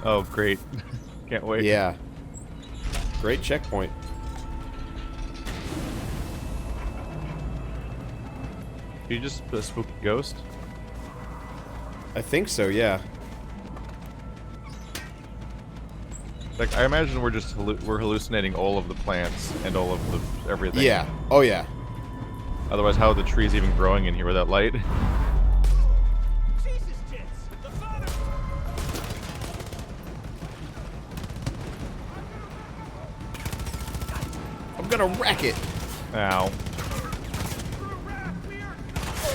Oh, great. Can't wait. Yeah. Great checkpoint. You just a spooky ghost? I think so, yeah. Like, I imagine we're just we're hallucinating all of the plants and all of the everything. Yeah. Oh, yeah. Otherwise, how are the trees even growing in here without light? I'm gonna wreck it. Ow.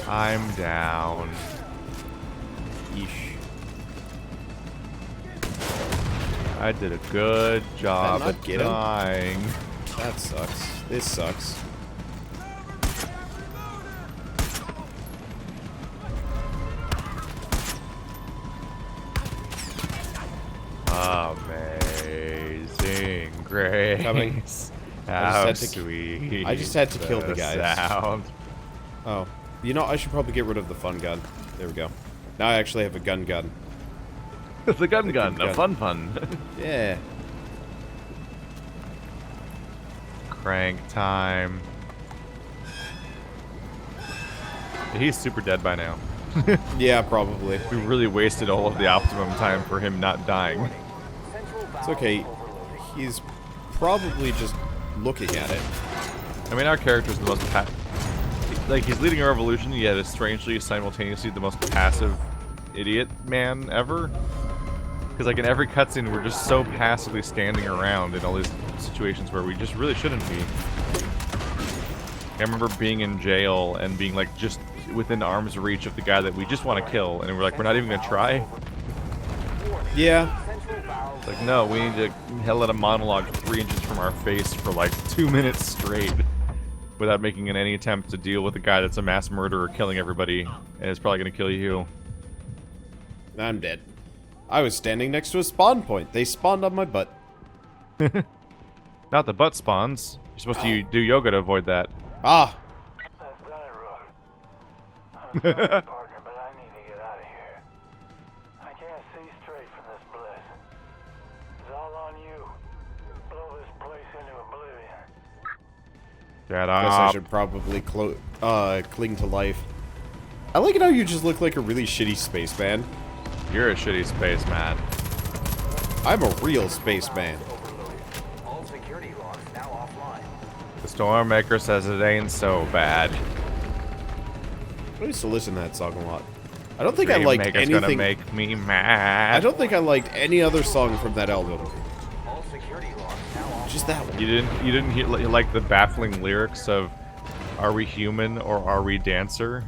I'm down. Yeesh. I did a good job not at get him? dying. That sucks. This sucks. Amazing grace. Coming. How I just had to kill the guys. Sound. Oh. You know, I should probably get rid of the fun gun. There we go. Now I actually have a gun. The gun, a fun. Yeah. Crank time. He's super dead by now. Yeah, probably. We really wasted all of the optimum time for him not dying. It's okay. He's probably just looking at it. I mean, our character's the most like, he's leading a revolution, yet is strangely simultaneously the most passive idiot man ever. Because, like, in every cutscene, we're just so passively standing around in all these situations where we just really shouldn't be. I remember being in jail and being, like, just within arm's reach of the guy that we just want to kill, and we're like, we're not even gonna try? Yeah. Like, no, we need to let a monologue 3 inches from our face for, like, 2 minutes straight without making any attempt to deal with a guy that's a mass murderer killing everybody and is probably gonna kill you. I'm dead. I was standing next to a spawn point. They spawned on my butt. Not the butt spawns. You're supposed to do yoga to avoid that. Ah! Partner, but I need to get out of here. I can't see straight from this bliss. It's all on you. Blow this place into oblivion. Shut I guess I up. should probably cling to life. I like it how you just look like a really shitty spaceman. You're a shitty spaceman. I'm a real spaceman. All security logs now offline. The Stormmaker says it ain't so bad. I used to listen to that song a lot. I don't think I liked Remaker's anything. gonna make me mad. I don't think I liked any other song from that album. All security logs now offline. Just that one. You didn't hear, like, the baffling lyrics of "Are we human or are we dancer?"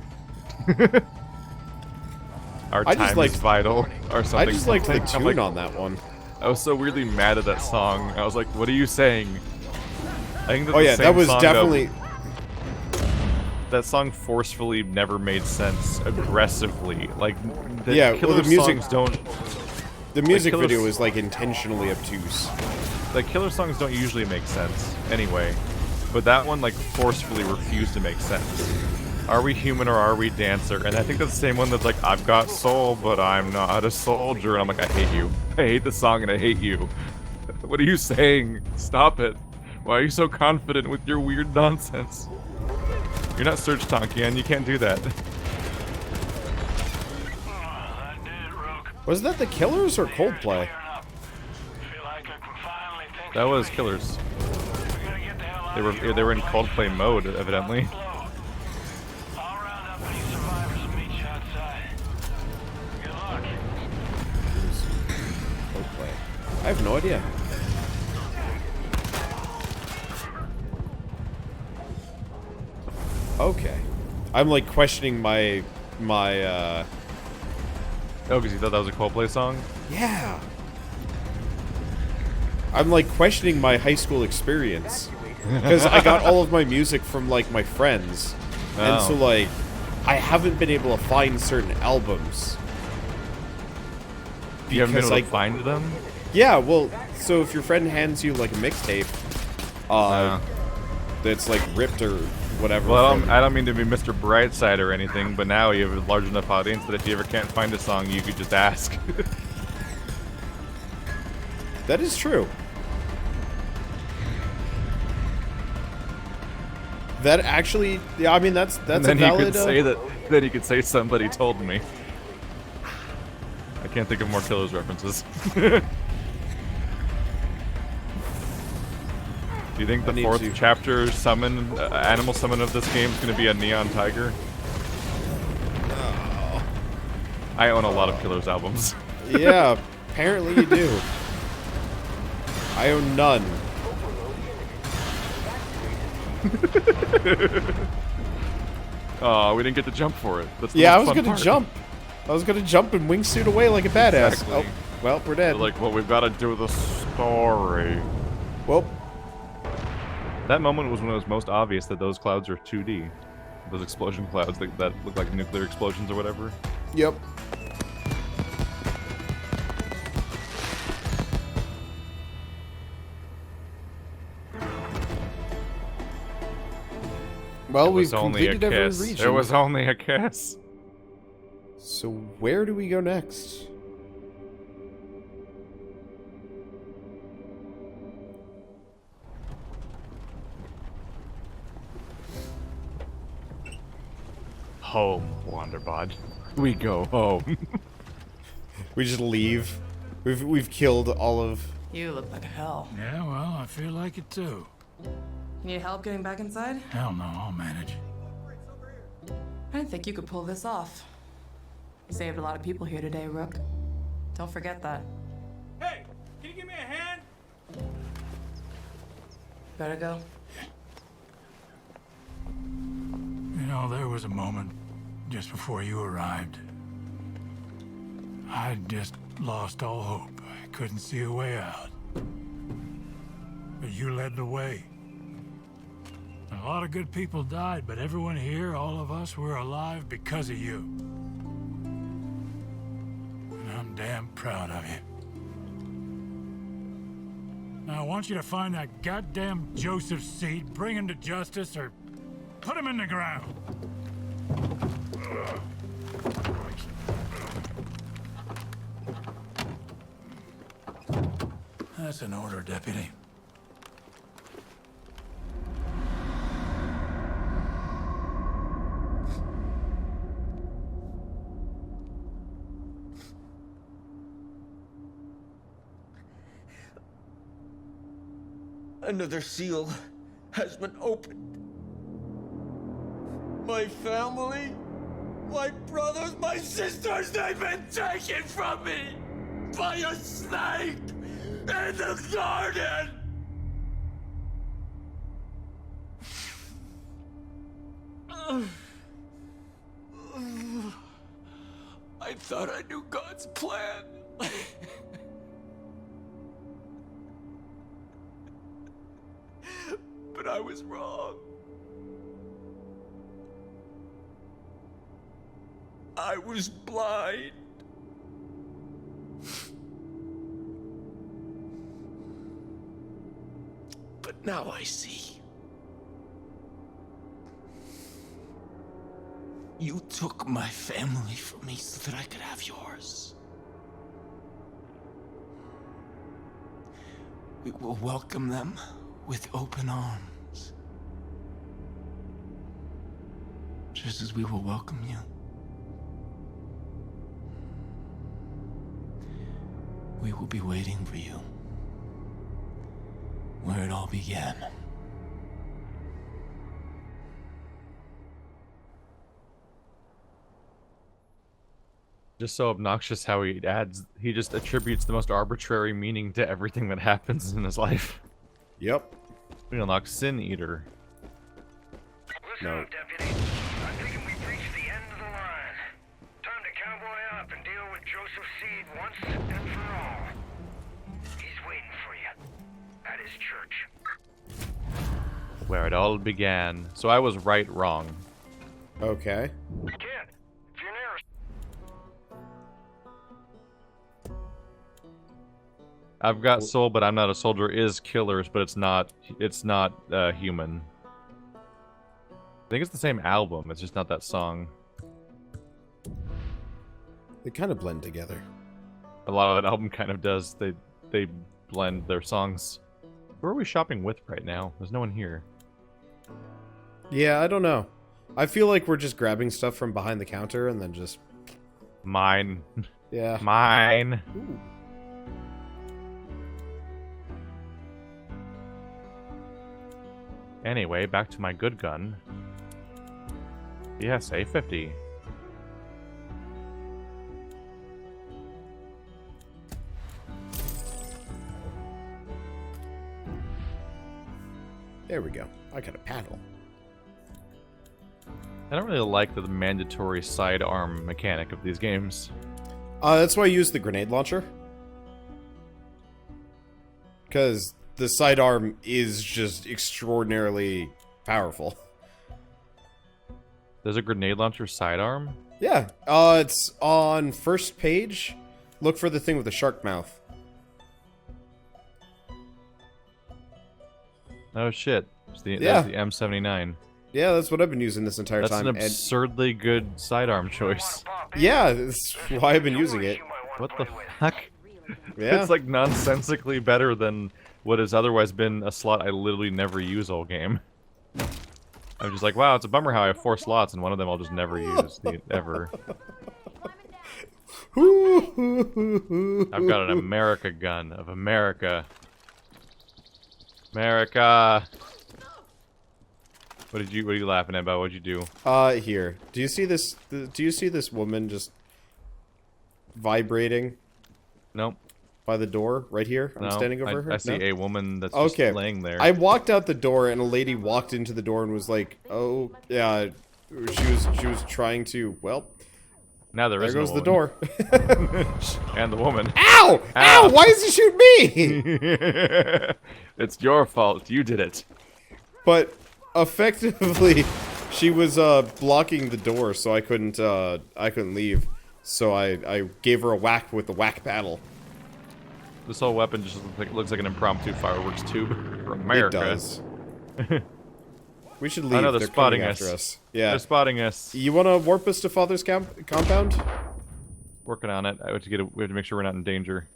Our I just time liked- is vital, or something. I just liked the I'm tune like, on that one. I was so weirdly mad at that song. I was like, "What are you saying?" I think Oh yeah, that was definitely. That song forcefully never made sense aggressively. Like, Yeah, well, killer the music- songs don't. The music Killer video S- was like intentionally obtuse. Like, killer songs don't usually make sense anyway, but that one like forcefully refused to make sense. Are we human or are we dancer? And I think that's the same one that's like, I've got soul, but I'm not a soldier. And I'm like, I hate you. I hate the song and I hate you. What are you saying? Stop it. Why are you so confident with your weird nonsense? You're not Serge Tankian, you can't do that. That did it, Rook. Was that the Killers or Coldplay? Feel like I can finally think That was Killers. we gotta get the hell out They were in Coldplay mode, evidently. I'll round up any survivors and meet you outside. Good luck. Coldplay. I have no idea. Okay. I'm like questioning my Oh, because you thought that was a Coldplay song? yeah. I'm like questioning my high school experience because I got all of my music from like my friends, and so Oh. like I haven't been able to find certain albums. You haven't been able like to find them? yeah, well, so if your friend hands you like a mixtape, that's like ripped or whatever. Well, from- I don't mean to be Mr. Brightside or anything, but now you have a large enough audience that if you ever can't find a song, you could just ask. That is true. That actually, yeah, I mean, that's And then a valid... you could say that. Then you could say somebody told me. I can't think of more Killers references. Do you think the fourth chapter summon, animal summon of this game is going to be a neon tiger? Oh. I own a lot of Killers albums. Yeah, apparently you do. I own none. Oh, we didn't get to jump for it. That's the Yeah, I most was fun gonna part. jump. I was gonna jump and wingsuit away like a badass. Exactly. Oh, well, we're dead. They're like, well, we've got to do the story. Well, That moment was when it was most obvious that those clouds are 2D. Those explosion clouds that look like nuclear explosions or whatever. yep. Well, we've completed every region. It was only a kiss. So where do we go next? Home, Wanderbot. We go home. We just leave. We've killed all of... You look like hell. Yeah, well, I feel like it too. Need help getting back inside? Hell no, I'll manage. I didn't think you could pull this off. You saved a lot of people here today, Rook. Don't forget that. Hey, can you give me a hand? Better go. You know, there was a moment just before you arrived. I just lost all hope. I couldn't see a way out. But you led the way. A lot of good people died, but everyone here, all of us, we're alive because of you. And I'm damn proud of you. Now, I want you to find that goddamn Joseph Seed, bring him to justice, or put him in the ground. That's an order, Deputy. Another seal has been opened. My family, my brothers, my sisters, they've been taken from me by a snake in the garden. I thought I knew God's plan. But I was wrong. I was blind. But now I see. You took my family from me so that I could have yours. We will welcome them with open arms. Just as we will welcome you. We will be waiting for you. Where it all began. Just so obnoxious how he just attributes the most arbitrary meaning to everything that happens in his life. Yep. We unlock Sin Eater. Listen No. up, Deputy. I'm thinking we've reached the end of the line. Time to cowboy up and deal with Joseph Seed once and for all. He's waiting for you. At his church. Where it all began. So I was wrong. Okay. Kid, if you're near I've got soul, but I'm not a soldier. Is Killers, but it's not human. I think it's the same album. It's just not that song. They kind of blend together. A lot of that album kind of does. They blend their songs. Who are we shopping with right now? There's no one here. Yeah, I don't know. I feel like we're just grabbing stuff from behind the counter and then just... Mine. Yeah. Mine. Ooh. Anyway, back to my good gun. Yes, A50. There we go. I got a paddle. I don't really like the mandatory sidearm mechanic of these games. That's why I use the grenade launcher. Because the sidearm is just extraordinarily powerful. There's a grenade launcher sidearm? Yeah. It's on first page. Look for the thing with the shark mouth. Oh shit. That's the M79. Yeah, that's what I've been using this entire That's time. an absurdly good sidearm choice. Yeah, that's why I've been using it. What the fuck? Yeah. It's like nonsensically better than what has otherwise been a slot I literally never use all game. I'm just like, wow, it's a bummer how I have 4 slots and one of them I'll just never use, ever. I've got an America gun of America. America! What are you laughing at, about? What'd you do? Here. Do you see this? Do you see this woman just vibrating Nope. by the door right here? I'm No, standing over her. I see No? a woman that's Okay. just laying there. I walked out the door and a lady walked into the door and was like, "Oh, yeah." She was trying to. Well, Now there there is goes no the woman. door. And the woman. Ow! Ow! Ow! Why does he shoot me? It's your fault. You did it. But effectively, she was blocking the door, so I couldn't leave. So I gave her a whack with the whack paddle. This whole weapon just looks like an impromptu fireworks tube for America. It does. We should leave. I know they're spotting coming us. after us. Yeah. They're spotting us. You want to warp us to Father's compound? Working on it. We have to make sure we're not in danger.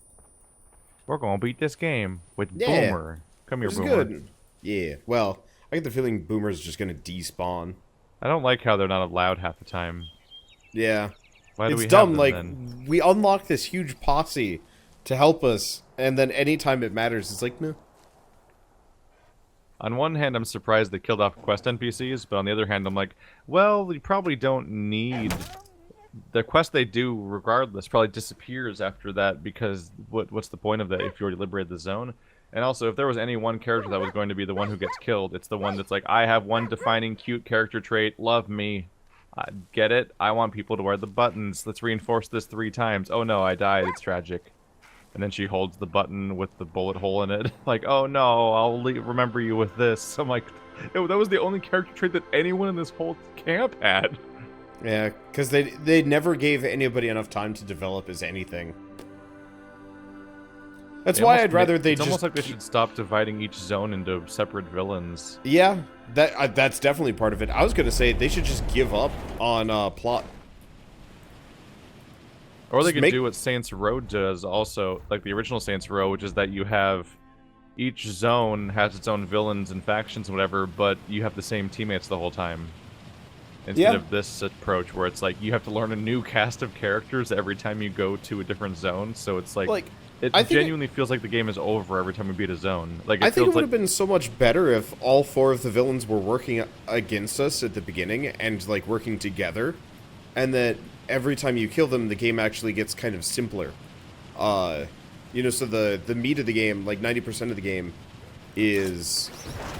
We're gonna beat this game with Yeah. Boomer. Come here, Which is Boomer. good. Yeah. Well, I get the feeling Boomer's just gonna despawn. I don't like how they're not allowed half the time. Yeah. Why do It's we dumb. have them, Like then? we unlock this huge posse to help us, and then anytime it matters, it's like no. On one hand, I'm surprised they killed off quest NPCs, but on the other hand, I'm like, well, you probably don't need... The quest they do, regardless, probably disappears after that, because what's the point of that if you already liberated the zone? And also, if there was any one character that was going to be the one who gets killed, it's the one that's like, I have one defining cute character trait, love me. Get it? I want people to wear the buttons. Let's reinforce this 3 times. Oh no, I died. It's tragic. And then she holds the button with the bullet hole in it. Like, oh no, I'll remember you with this. I'm like, that was the only character trait that anyone in this whole camp had. Yeah, because they never gave anybody enough time to develop as anything. That's why I'd rather they it's just... almost like they should stop dividing each zone into separate villains. Yeah, that's definitely part of it. I was going to say they should just give up on plot. Or they Just could do what Saints Row does also, like the original Saints Row, which is that you have... Each zone has its own villains and factions and whatever, but you have the same teammates the whole time. Instead of this approach where it's like, you have to learn a new cast of characters every time you go to a different zone, so it's like it genuinely feels like the game is over every time we beat a zone. Like I think it would have been so much better if all 4 of the villains were working against us at the beginning and like working together, and that every time you kill them, the game actually gets kind of simpler. You know, so the meat of the game, like 90% of the game, is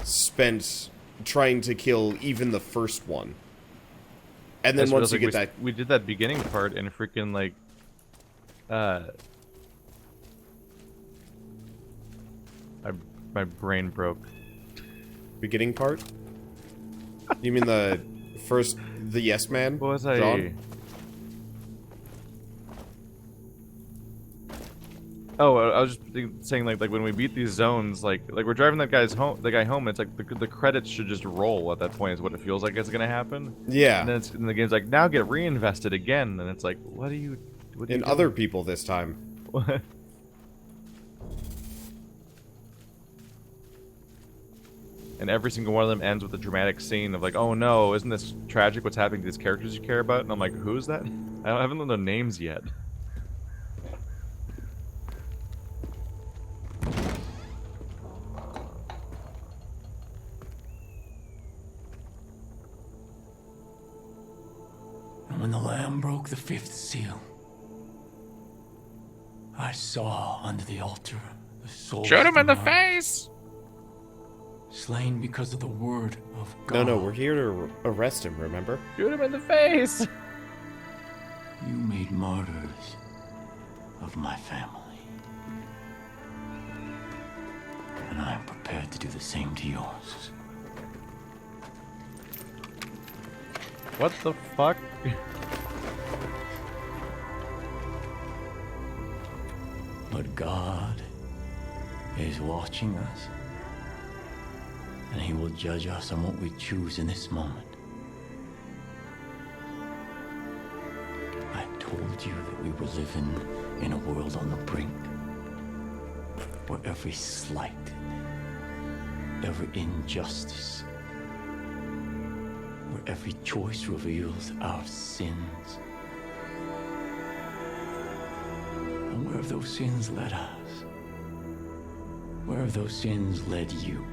spent trying to kill even the first one. And then once you get that... We did that beginning part in freaking, like... My brain broke. Beginning part? You mean the first... The Yes Man? What was John? Oh, I was just saying, like when we beat these zones, like we're driving the guy home. It's like the credits should just roll at that point. Is what it feels like it's gonna happen. Yeah. And then and the game's like, now get reinvested again, and it's like, what are you? In other people this time. and every single one of them ends with a dramatic scene of like, oh no, isn't this tragic what's happening to these characters you care about? And I'm like, who's that? I haven't learned their names yet. And when the Lamb broke the 5th seal, I saw under the altar the souls Shoot him in the of mine, face! slain because of the word of God. No, we're here to arrest him, remember? Shoot him in the face! You made martyrs of my family. And I am prepared to do the same to yours. What the fuck? But God is watching us, and He will judge us on what we choose in this moment. I told you that we were living in a world on the brink, where every slight, every injustice, where every choice reveals our sins. And where have those sins led us? Where have those sins led you?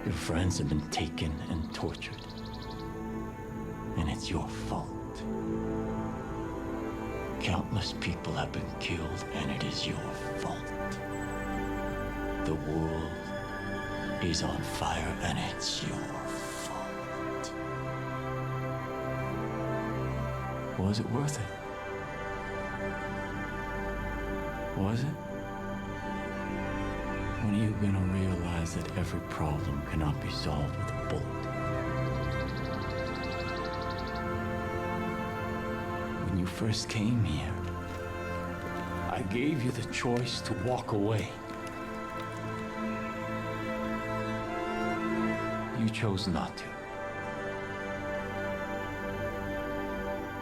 Your friends have been taken and tortured, and it's your fault. Countless people have been killed, and it is your fault. The world is on fire, and it's your fault. Was it worth it? Was it? When are you gonna realize that every problem cannot be solved with a bullet? When you first came here, I gave you the choice to walk away. You chose not to.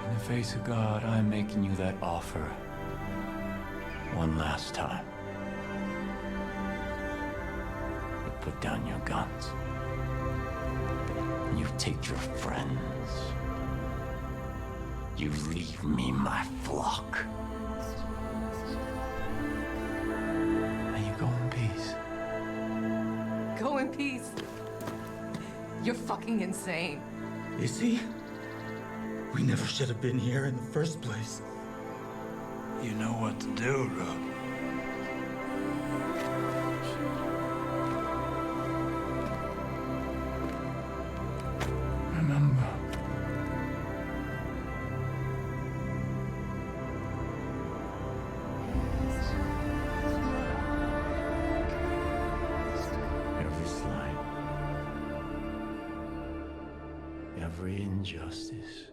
In the face of God, I'm making you that offer one last time. You put down your guns. You take your friends. You leave me my flock. And you go in peace. Go in peace. You're fucking insane. Is he? We never should have been here in the first place. You know what to do, Rook. Remember. Every slight, every injustice,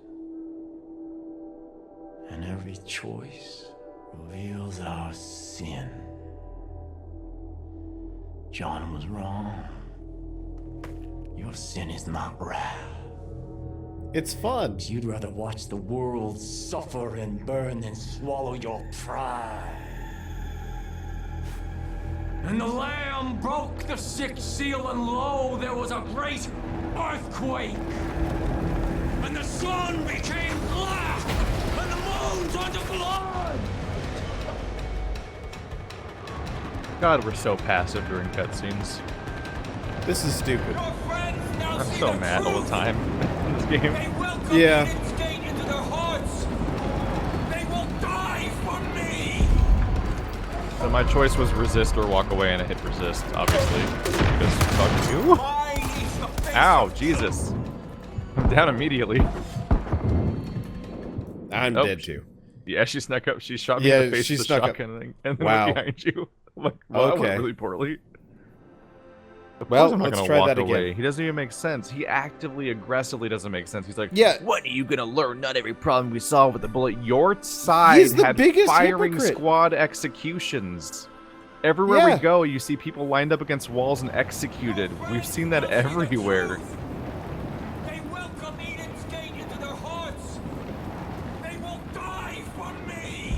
and every choice reveals our sin. John was wrong. Your sin is not wrath. It's fun. You'd rather watch the world suffer and burn than swallow your pride. And the Lamb broke the 6th seal, and lo, there was a great earthquake. And the sun became black, and the moon turned to blood. God, we're so passive during cutscenes. This is stupid. I'm so mad all the time in this game. Yeah. Into their hearts. They will die for me. So my choice was resist or walk away, and I hit resist, obviously. Because fuck you. Ow, Jesus. I'm down immediately. I'm dead too. Yeah, she snuck up. She shot me in the face with a shotgun thing, and then Wow. went behind you. I'm like, well, that Okay. went really poorly. Of Well, course I'm not let's gonna try walk that away. again. He doesn't even make sense. He actively, aggressively doesn't make sense. He's like, Yeah. what are you gonna learn? Not every problem we solve with a bullet. Your side He's the had biggest firing hypocrite. squad executions. Everywhere Yeah. we go, you see people lined up against walls and executed. We've seen that everywhere. They welcome Eden's gate into their hearts. They will die for me.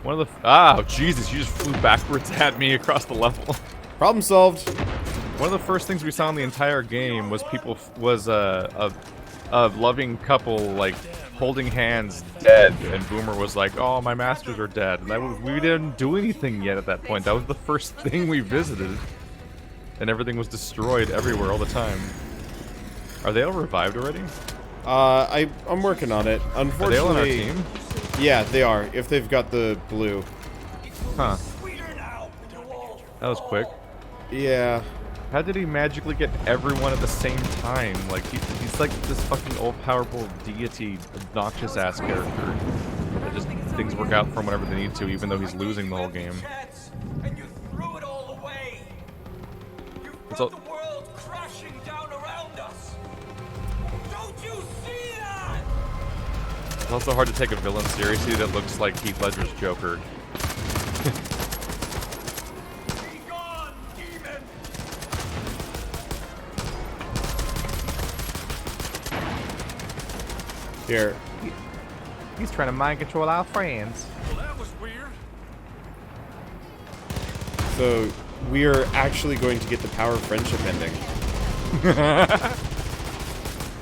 One of the oh Jesus! You just flew backwards at me across the level. Problem solved. One of the first things we saw in the entire game was a loving couple like holding hands dead, and Boomer was like, "Oh, my masters are dead," and we didn't do anything yet at that point. That was the first thing we visited, and everything was destroyed everywhere all the time. Are they all revived already? I'm working on it. Unfortunately, Are they all on our team? Yeah, they are. If they've got the blue. Huh. That was quick. Yeah. How did he magically get everyone at the same time? Like, he's like this fucking all-powerful deity, obnoxious-ass character. That just things work out for him whenever they need to, even though he's losing the whole game. And you threw it all away. You brought the world crashing down around us. Don't you see that? It's also hard to take a villain seriously that looks like Heath Ledger's Joker. Be gone, demon. Here. He's trying to mind control our friends. Well, that was weird. So, we are actually going to get the Power of Friendship ending.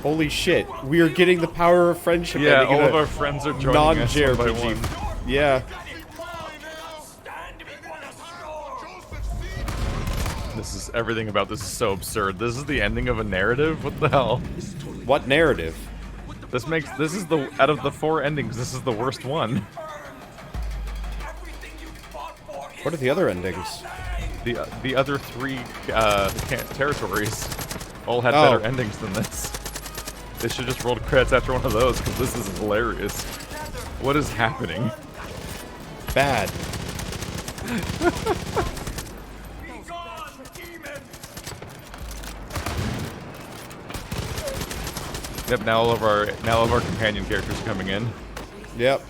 Holy shit. We are getting the Power of Friendship ending. Yeah, all of our friends are joining us one by one. Yeah. This is everything about this is so absurd. This is the ending of a narrative? What the hell? What narrative? This is the out of the 4 endings, this is the worst one. What are the other endings? The other 3 territories all had better endings than this. They should just roll credits after one of those, because this is hilarious. What is happening? Bad. Yep, now all of our companion characters are coming in. Yep.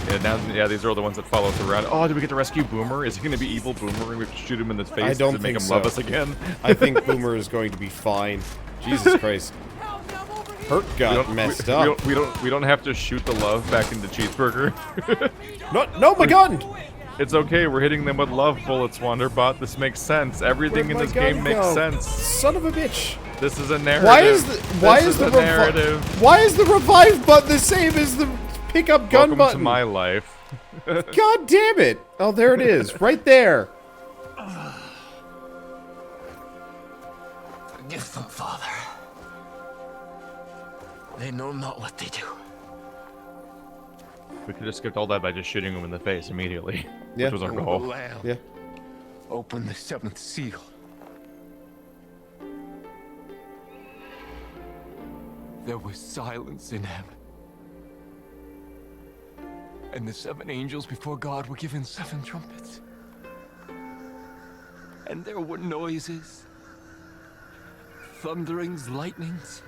Yeah, these are all the ones that follow us around. Oh, did we get to rescue Boomer? Is he going to be evil Boomer and we have to shoot him in the face to make him love us again? I think Boomer is going to be fine. Jesus Christ. Hurt got messed up. We don't have to shoot the love back into Cheeseburger. No, my gun! It's okay, we're hitting them with love bullets, Wanderbot. This makes sense. Everything in this game makes sense. Son of a bitch. This is a narrative. Why is the revive button the same as the pickup gun button? Welcome to my life. God damn it! Oh, there it is, right there. Forgive them, Father. They know not what they do. We could have skipped all that by just shooting him in the face immediately, Yeah. which was our goal. Lamb, Yeah. open the 7th seal. There was silence in heaven. And the 7 angels before God were given 7 trumpets. And there were noises, thunderings, lightnings,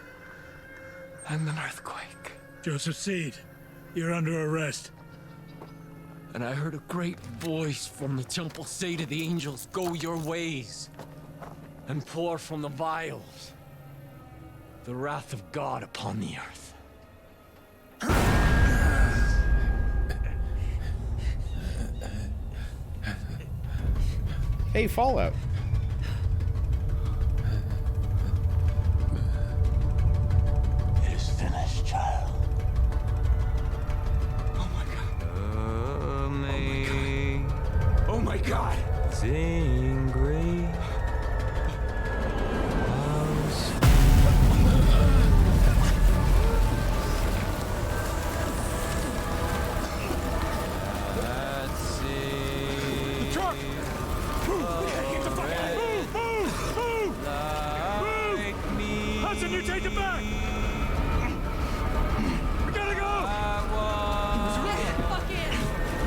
and an earthquake. Joseph Seed, you're under arrest. And I heard a great voice from the temple say to the angels, "Go your ways, and pour from the vials the wrath of God upon the earth." Hey, Fallout. It is finished, child. Oh my God. Oh my God. Sing great.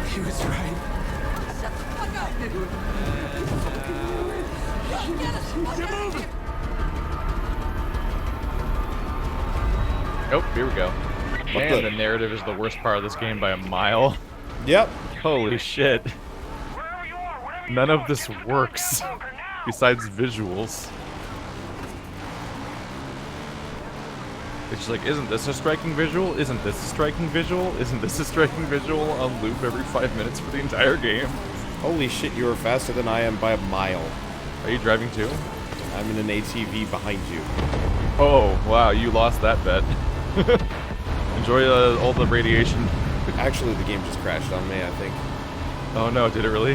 He was right. Oh, here we go. Man, the narrative is the worst part of this game by a mile. Yep. Holy shit. None of this works, besides visuals. It's just like, isn't this a striking visual? Isn't this a striking visual? Isn't this a striking visual on loop every 5 minutes for the entire game? Holy shit, you are faster than I am by a mile. Are you driving too? I'm in an ATV behind you. Oh, wow, you lost that bet. Enjoy all the radiation. Actually, the game just crashed on me, I think. Oh no, did it really?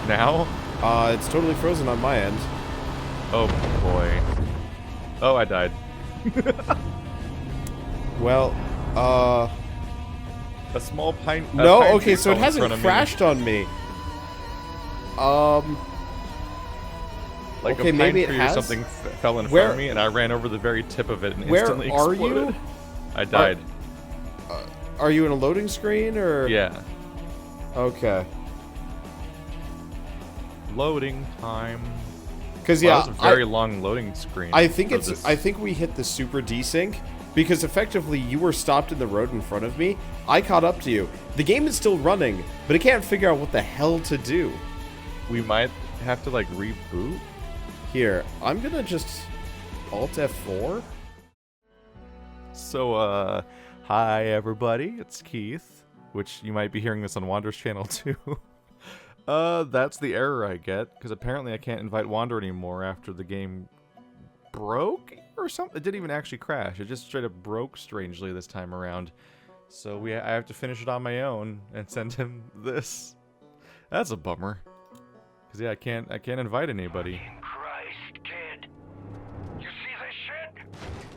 Now? It's totally frozen on my end. Oh boy. Oh, I died. Well, A small pine. no, pine okay, tree so it fell in hasn't front of me. crashed on me. Like okay, a pine maybe it tree has? or something fell in front Where- of me, and I ran over the very tip of it and Where instantly are exploded. you? I died. Are you in a loading screen, or? Yeah. Okay. Loading time. Because, Wow, yeah, that was a very long loading screen. I think for it's. this. I think we hit the super desync because effectively you were stopped in the road in front of me. I caught up to you. The game is still running, but it can't figure out what the hell to do. We might have to like reboot. Here, I'm gonna just Alt F4. So, hi everybody, it's Keith, which you might be hearing this on Wander's channel too. That's the error I get, because apparently I can't invite Wander anymore after the game broke or something. It didn't even actually crash, it just straight up broke strangely this time around. So I have to finish it on my own and send him this. That's a bummer. Because yeah, I can't invite anybody. Fucking Christ, kid. You see this shit?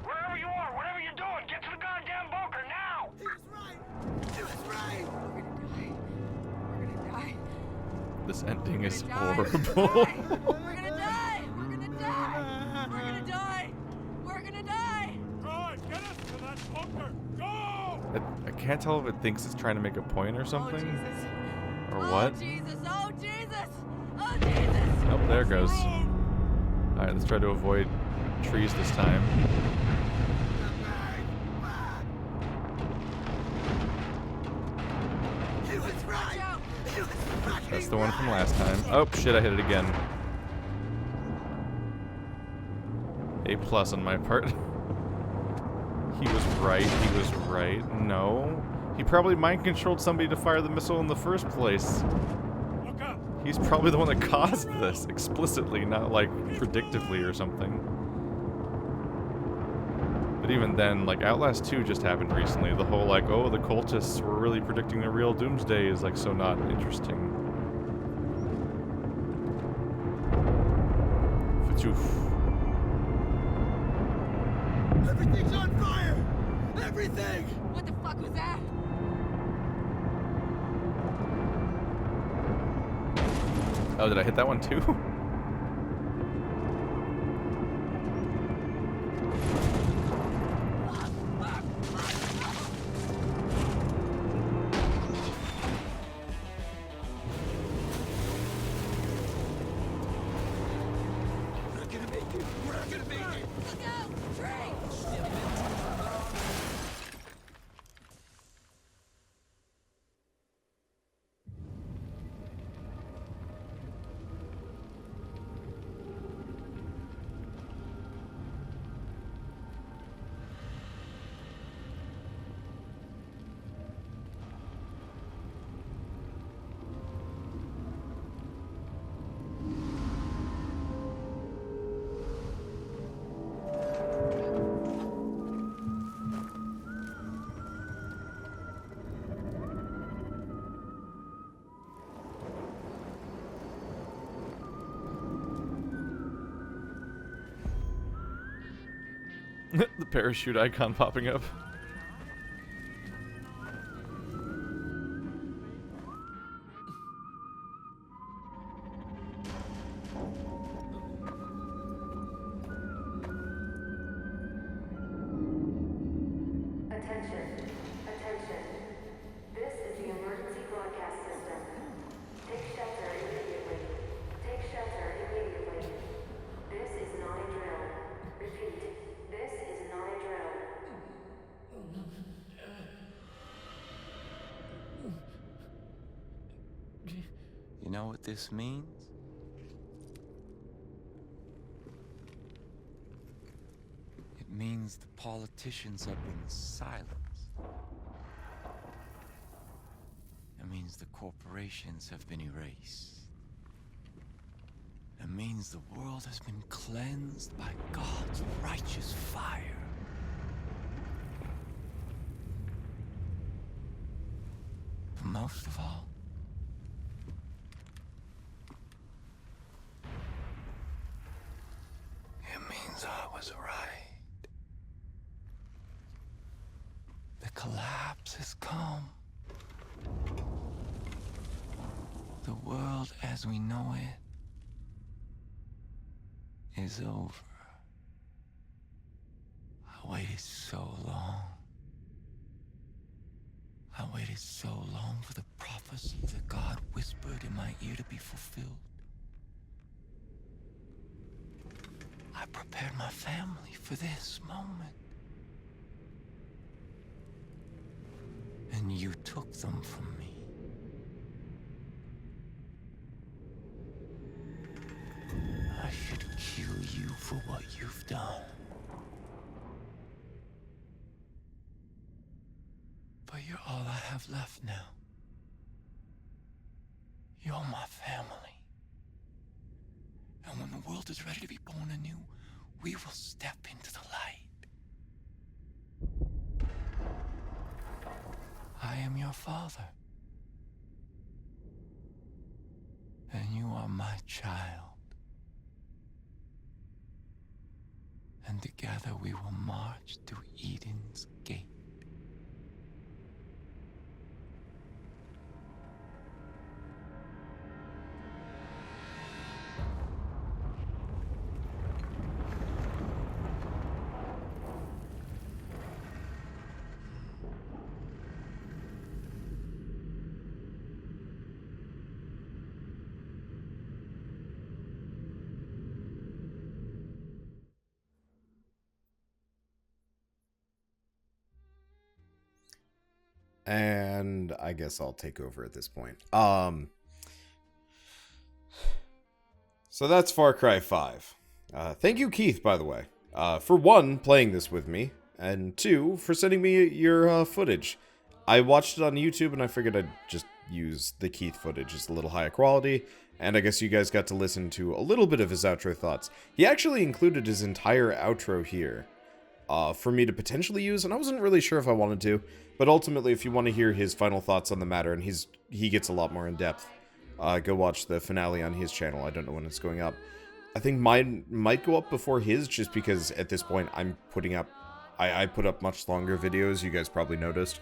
Wherever you are, whatever you're doing, get to the goddamn bunker now! He was right! He was right! We're gonna die. This ending is Die. horrible. We're gonna die! We're gonna die! We're gonna die! We're gonna die! Drive, get us to that bunker! Go! I can't tell if it thinks it's trying to make a point or something. Oh, Jesus. Or Oh, what? Jesus! Oh, Jesus! Oh, Jesus! Oh, there it goes. Alright, let's try to avoid trees this time. He was right! He was fucking That's the one from last time. Oh, shit, I hit it again. A+ on my part. He was right, he was right. No. He probably mind-controlled somebody to fire the missile in the first place. Look up! He's probably the one that caused this, explicitly, not like predictively or something. But even then, like Outlast 2 just happened recently. The whole like, oh, the cultists were really predicting the real doomsday is like so not interesting. Fatoof. Everything's on fire! Everything! What the fuck was that? Oh, did I hit that one too? We're not gonna make it! We're not gonna make it! Look out! Tree! The parachute icon popping up. Attention. Attention. This is the emergency broadcast system. Take shelter immediately. Take shelter immediately. This is not a drill. Repeat. This is not a drill. You know what this means? It means the politicians have been silenced. It means the corporations have been erased. It means the world has been cleansed by God's righteous fire. But most of all, it means I was right. The collapse has come. The world as we know it is over. I waited so long. I waited so long for the prophecy that God whispered in my ear to be fulfilled. I prepared my family for this moment. And you took them from me. I should kill you for what you've done. But you're all I have left now. You're my family. And when the world is ready to be born anew, we will step into the light. I am your father. And you are my child. And together we will march to Eden's gate. And I guess I'll take over at this point. So that's Far Cry 5. Thank you, Keith, by the way. For one, playing this with me, and two, for sending me your footage. I watched it on YouTube, and I figured I'd just use the Keith footage. It's a little higher quality, and I guess you guys got to listen to a little bit of his outro thoughts. He actually included his entire outro here for me to potentially use, and I wasn't really sure if I wanted to. But ultimately, if you want to hear his final thoughts on the matter, and he gets a lot more in depth, go watch the finale on his channel. I don't know when it's going up. I think mine might go up before his, just because at this point I'm putting up, I put up much longer videos. You guys probably noticed.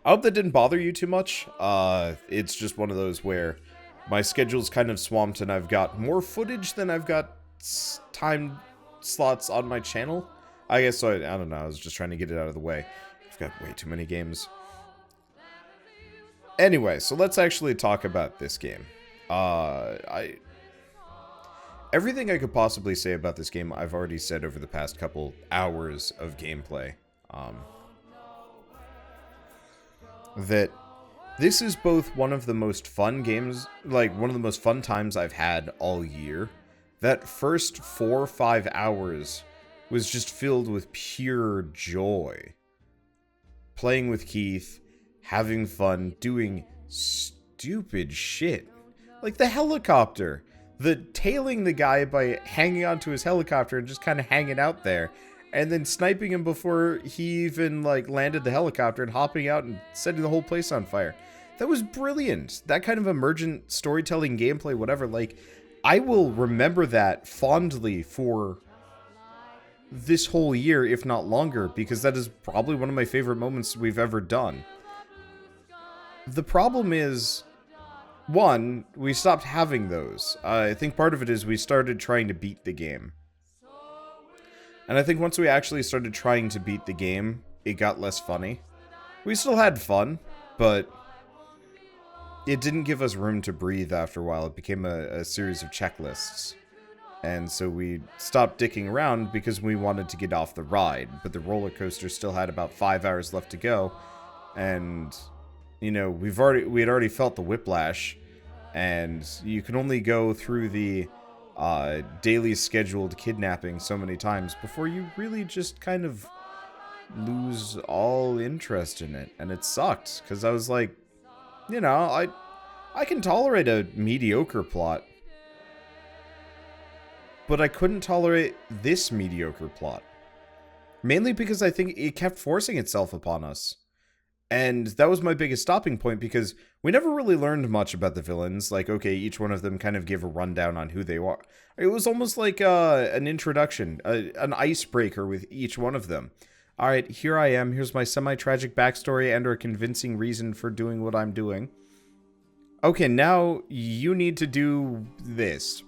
I hope that didn't bother you too much. It's just one of those where my schedule's kind of swamped, and I've got more footage than I've got time slots on my channel. I guess so. I don't know. I was just trying to get it out of the way. I've got way too many games. Anyway, so let's actually talk about this game. Everything I could possibly say about this game, I've already said over the past couple hours of gameplay. That this is both one of the most fun games, like one of the most fun times I've had all year. That first 4 or 5 hours was just filled with pure joy. Playing with Keith, having fun, doing stupid shit. Like the helicopter. The tailing the guy by hanging onto his helicopter and just kind of hanging out there. And then sniping him before he even, like, landed the helicopter and hopping out and setting the whole place on fire. That was brilliant. That kind of emergent storytelling gameplay, whatever, like, I will remember that fondly for this whole year, if not longer, because that is probably one of my favorite moments we've ever done. The problem is, one, we stopped having those. I think part of it is we started trying to beat the game. And I think once we actually started trying to beat the game, it got less funny. We still had fun, but it didn't give us room to breathe after a while. It became a series of checklists. And so we stopped dicking around because we wanted to get off the ride. But the roller coaster still had about 5 hours left to go. And, you know, we had already felt the whiplash. And you can only go through the daily scheduled kidnapping so many times before you really just kind of lose all interest in it. And it sucked, because I was like, you know, I can tolerate a mediocre plot. but I couldn't tolerate this mediocre plot. Mainly because I think it kept forcing itself upon us. And that was my biggest stopping point, because we never really learned much about the villains. Like, okay, each one of them kind of gave a rundown on who they are. It was almost like an introduction, an icebreaker with each one of them. Alright, here I am, here's my semi-tragic backstory and or a convincing reason for doing what I'm doing. Okay, now you need to do this.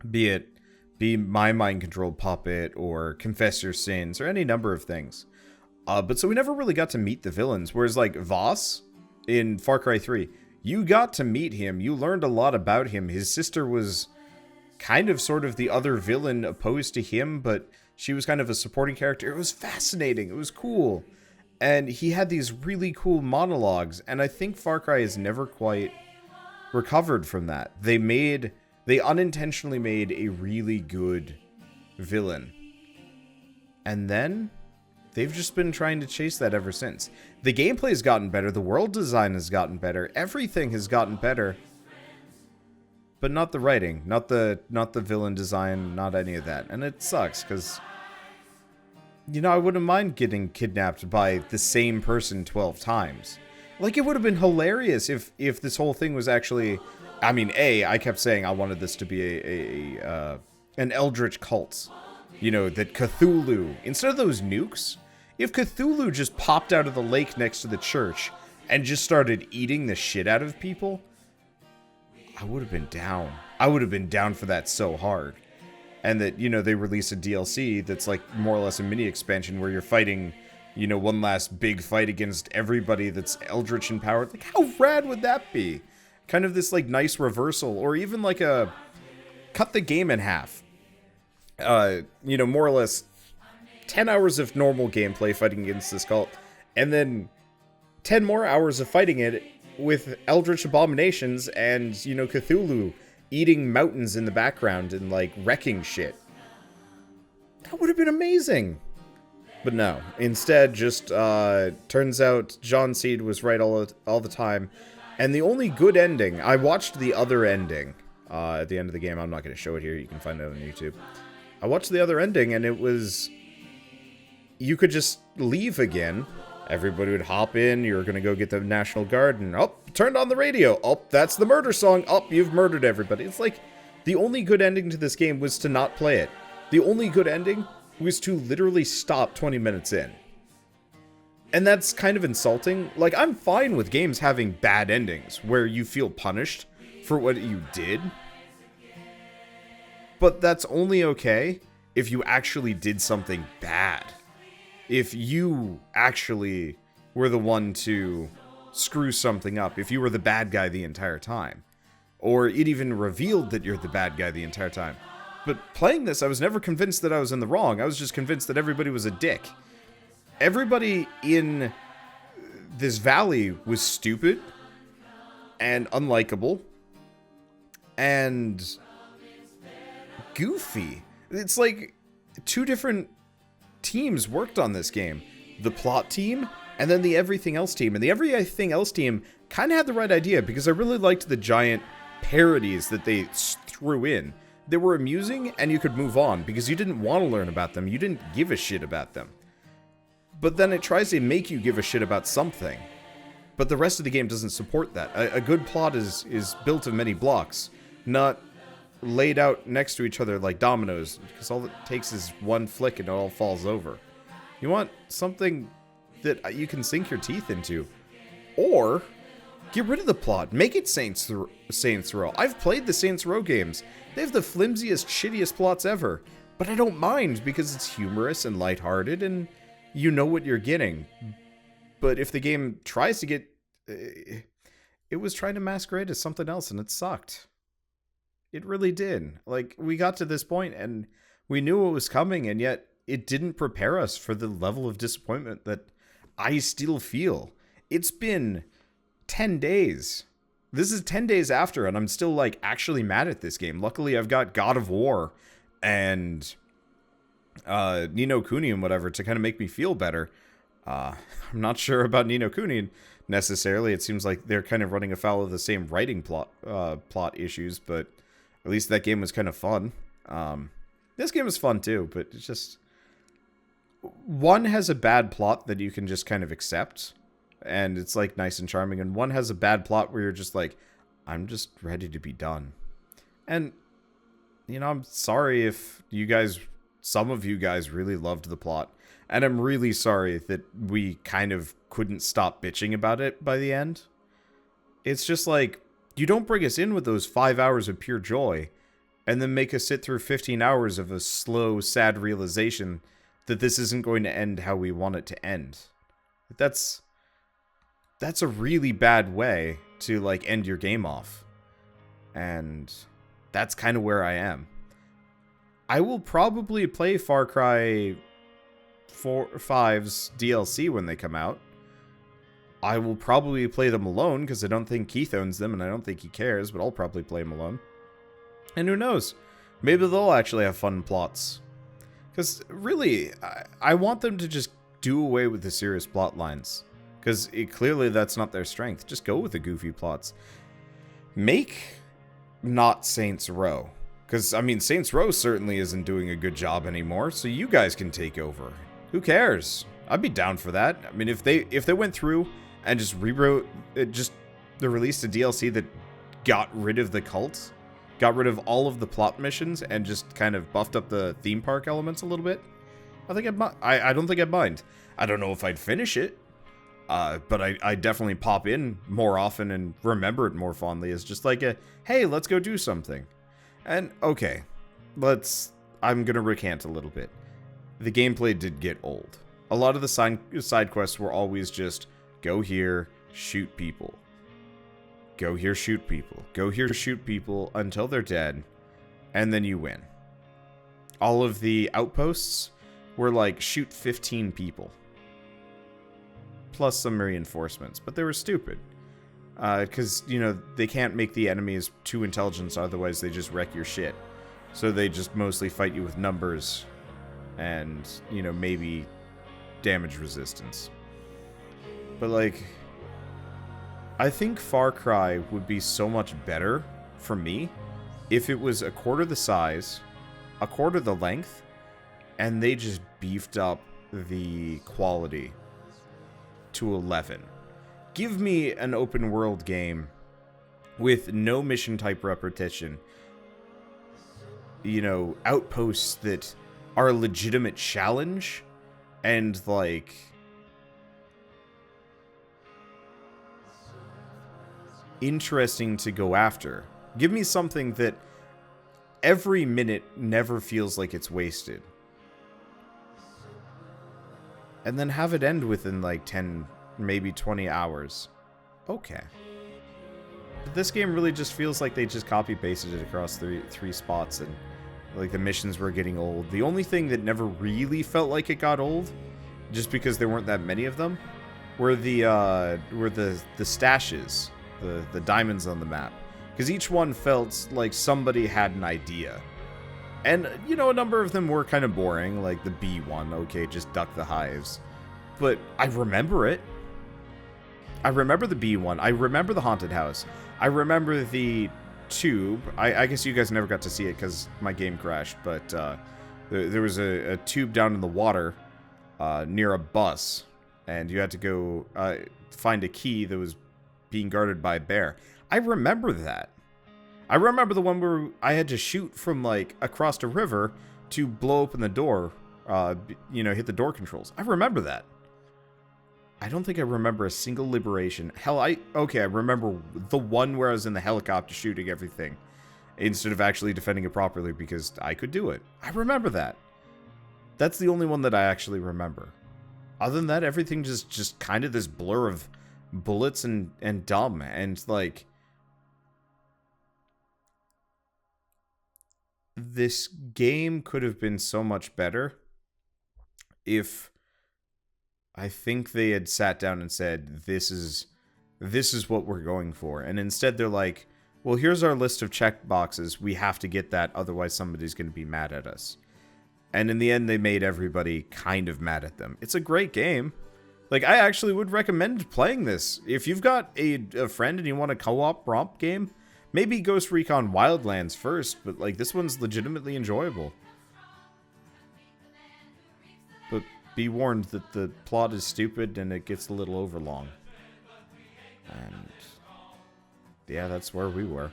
Be my mind-controlled puppet, or confess your sins, or any number of things. But so we never really got to meet the villains, whereas like Voss in Far Cry 3, you got to meet him, you learned a lot about him. His sister was kind of sort of the other villain opposed to him, but she was kind of a supporting character. It was fascinating, it was cool. And he had these really cool monologues, and I think Far Cry has never quite recovered from that. They unintentionally made a really good villain. And then they've just been trying to chase that ever since. The gameplay's gotten better, the world design has gotten better, everything has gotten better. But not the writing, not the villain design, not any of that. And it sucks, because, you know, I wouldn't mind getting kidnapped by the same person 12 times. Like, it would have been hilarious if this whole thing was actually... I mean, I kept saying I wanted this to be an eldritch cult. You know, that Cthulhu, instead of those nukes, if Cthulhu just popped out of the lake next to the church and just started eating the shit out of people, I would have been down. I would have been down for that so hard. And that, you know, they release a DLC that's like more or less a mini expansion where you're fighting, you know, one last big fight against everybody that's eldritch empowered. Like, how rad would that be? Kind of this, like, nice reversal, or even like a cut the game in half. You know, more or less 10 hours of normal gameplay fighting against this cult, and then 10 more hours of fighting it with eldritch abominations and, you know, Cthulhu eating mountains in the background and, like, wrecking shit. That would have been amazing. But no, instead, just, turns out John Seed was right all the time. And the only good ending, I watched the other ending at the end of the game. I'm not going to show it here. You can find it on YouTube. I watched the other ending, and it was... You could just leave again. Everybody would hop in. You're going to go get the National Guard. And, oh, turned on the radio. Oh, that's the murder song. Oh, you've murdered everybody. It's like, the only good ending to this game was to not play it. The only good ending was to literally stop 20 minutes in. And that's kind of insulting. Like, I'm fine with games having bad endings, where you feel punished for what you did. But that's only okay if you actually did something bad. If you actually were the one to screw something up. If you were the bad guy the entire time. Or it even revealed that you're the bad guy the entire time. But playing this, I was never convinced that I was in the wrong. I was just convinced that everybody was a dick. Everybody in this valley was stupid and unlikable and goofy. It's like two different teams worked on this game. The plot team and then the everything else team. And the everything else team kind of had the right idea, because I really liked the giant parodies that they threw in. They were amusing and you could move on because you didn't want to learn about them. You didn't give a shit about them. But then it tries to make you give a shit about something. But the rest of the game doesn't support that. A good plot is built of many blocks, not laid out next to each other like dominoes, because all it takes is one flick and it all falls over. You want something that you can sink your teeth into. Or get rid of the plot. Make it Saints Row. I've played the Saints Row games. They have the flimsiest, shittiest plots ever. But I don't mind because it's humorous and lighthearted and you know what you're getting. But if the game tries to get... It was trying to masquerade as something else, and it sucked. It really did. Like, we got to this point, and we knew it was coming, and yet it didn't prepare us for the level of disappointment that I still feel. It's been 10 days. This is 10 days after, and I'm still, like, actually mad at this game. Luckily, I've got God of War and... Ni no Kuni and whatever to kind of make me feel better. I'm not sure about Ni no Kuni necessarily. It seems like they're kind of running afoul of the same writing plot issues, but at least that game was kind of fun. This game is fun too, but it's just... One has a bad plot that you can just kind of accept, and it's like nice and charming, and one has a bad plot where you're just like, I'm just ready to be done. And, you know, I'm sorry if you guys, some of you guys really loved the plot, and I'm really sorry that we kind of couldn't stop bitching about it by the end. It's just like, you don't bring us in with those 5 hours of pure joy, and then make us sit through 15 hours of a slow, sad realization that this isn't going to end how we want it to end. That's a really bad way to, like, end your game off. And that's kind of where I am. I will probably play Far Cry 5's DLC when they come out. I will probably play them alone, because I don't think Keith owns them, and I don't think he cares, but I'll probably play them alone. And who knows? Maybe they'll actually have fun plots. Because, really, I want them to just do away with the serious plot lines. Because clearly that's not their strength. Just go with the goofy plots. Make not Saints Row. Because, I mean, Saints Row certainly isn't doing a good job anymore, so you guys can take over. Who cares? I'd be down for that. I mean, if they went through and just rewrote, they released a DLC that got rid of the cult, got rid of all of the plot missions, and just kind of buffed up the theme park elements a little bit, I think I don't think I'd mind. I don't know if I'd finish it, but I definitely pop in more often and remember it more fondly as just like a, hey, let's go do something. And, okay, I'm gonna recant a little bit. The gameplay did get old. A lot of the side quests were always just, go here, shoot people. Go here, shoot people. Go here, shoot people until they're dead, and then you win. All of the outposts were like, shoot 15 people. Plus some reinforcements, but they were stupid. Because, you know, they can't make the enemies too intelligent, otherwise they just wreck your shit. So they just mostly fight you with numbers and, you know, maybe damage resistance. But, like, I think Far Cry would be so much better for me if it was a quarter the size, a quarter the length, and they just beefed up the quality to 11. Give me an open world game with no mission type repetition. You know, outposts that are a legitimate challenge and, like, interesting to go after. Give me something that every minute never feels like it's wasted. And then have it end within like 10, maybe 20 hours. Okay. But this game really just feels like they just copy-pasted it across three spots, and like the missions were getting old. The only thing that never really felt like it got old, just because there weren't that many of them, were the stashes. The diamonds on the map, because each one felt like somebody had an idea, and you know, a number of them were kind of boring, like the B one. Okay, just duck the hives, but I remember it. I remember the B one. I remember the haunted house. I remember the tube. I guess you guys never got to see it because my game crashed, but there was a tube down in the water near a bus, and you had to go find a key that was being guarded by a bear. I remember that. I remember the one where I had to shoot from, like, across a river to blow open the door, you know, hit the door controls. I remember that. I don't think I remember a single liberation. Hell, I remember the one where I was in the helicopter shooting everything instead of actually defending it properly because I could do it. I remember that. That's the only one that I actually remember. Other than that, everything just kind of this blur of bullets and dumb, and like, this game could have been so much better if I think they had sat down and said, this is what we're going for, and instead they're like, well, here's our list of check boxes, we have to get that, otherwise somebody's going to be mad at us. And in the end, they made everybody kind of mad at them. It's a great game. Like, I actually would recommend playing this. If you've got a friend and you want a co-op romp game, Maybe Ghost Recon Wildlands first, but like this one's legitimately enjoyable. But be warned that the plot is stupid and it gets a little overlong. And yeah, that's where we were.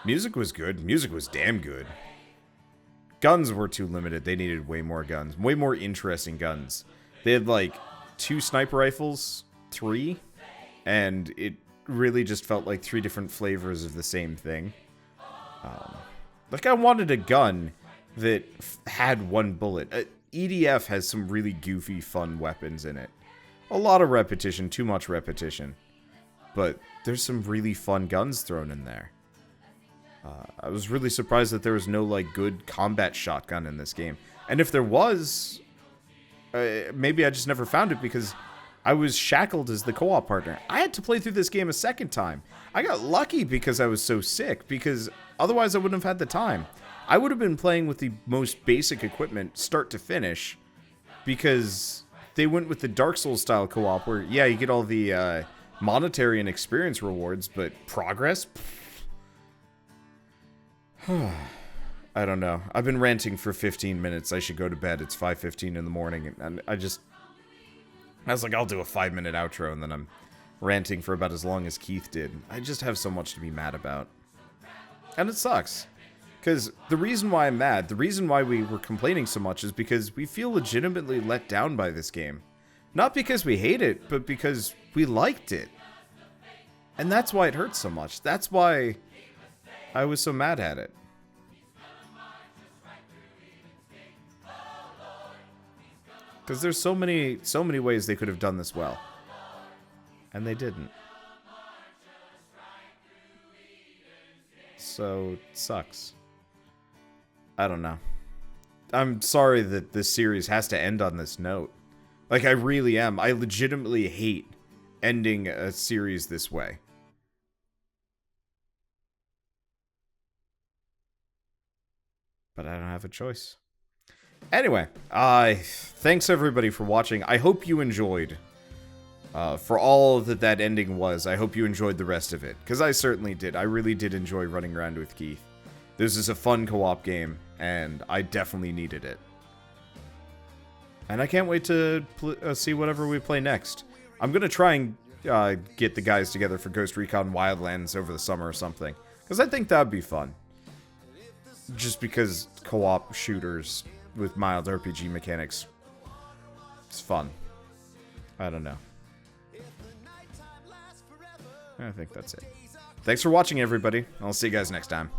Music was good. Music was damn good. Guns were too limited. They needed way more guns. Way more interesting guns. They had like 2 sniper rifles, 3, and it really just felt like 3 different flavors of the same thing. Like I wanted a gun that had 1 bullet. EDF has some really goofy, fun weapons in it. A lot of repetition, too much repetition. But there's some really fun guns thrown in there. I was really surprised that there was no, like, good combat shotgun in this game. And if there was, maybe I just never found it because I was shackled as the co-op partner. I had to play through this game a second time. I got lucky because I was so sick, because otherwise I wouldn't have had the time. I would have been playing with the most basic equipment, start to finish, because they went with the Dark Souls style co-op where, yeah, you get all the monetary and experience rewards, but progress? I don't know. I've been ranting for 15 minutes. I should go to bed. It's 5:15 in the morning. And I was like, I'll do a 5-minute outro, and then I'm ranting for about as long as Keith did. I just have so much to be mad about. And it sucks. Because the reason why I'm mad, the reason why we were complaining so much is because we feel legitimately let down by this game. Not because we hate it, but because we liked it. And that's why it hurts so much. That's why I was so mad at it. Because there's so many ways they could have done this well. And they didn't. So, it sucks. I don't know. I'm sorry that this series has to end on this note. Like, I really am. I legitimately hate ending a series this way. But I don't have a choice. Anyway, thanks everybody for watching. I hope you enjoyed. For all that ending was, I hope you enjoyed the rest of it. Because I certainly did. I really did enjoy running around with Keith. This is a fun co-op game, and I definitely needed it. And I can't wait to see whatever we play next. I'm going to try and get the guys together for Ghost Recon Wildlands over the summer or something. Because I think that would be fun. Just because co-op shooters with mild RPG mechanics, it's fun. I don't know. I think that's it. Thanks for watching, everybody. I'll see you guys next time.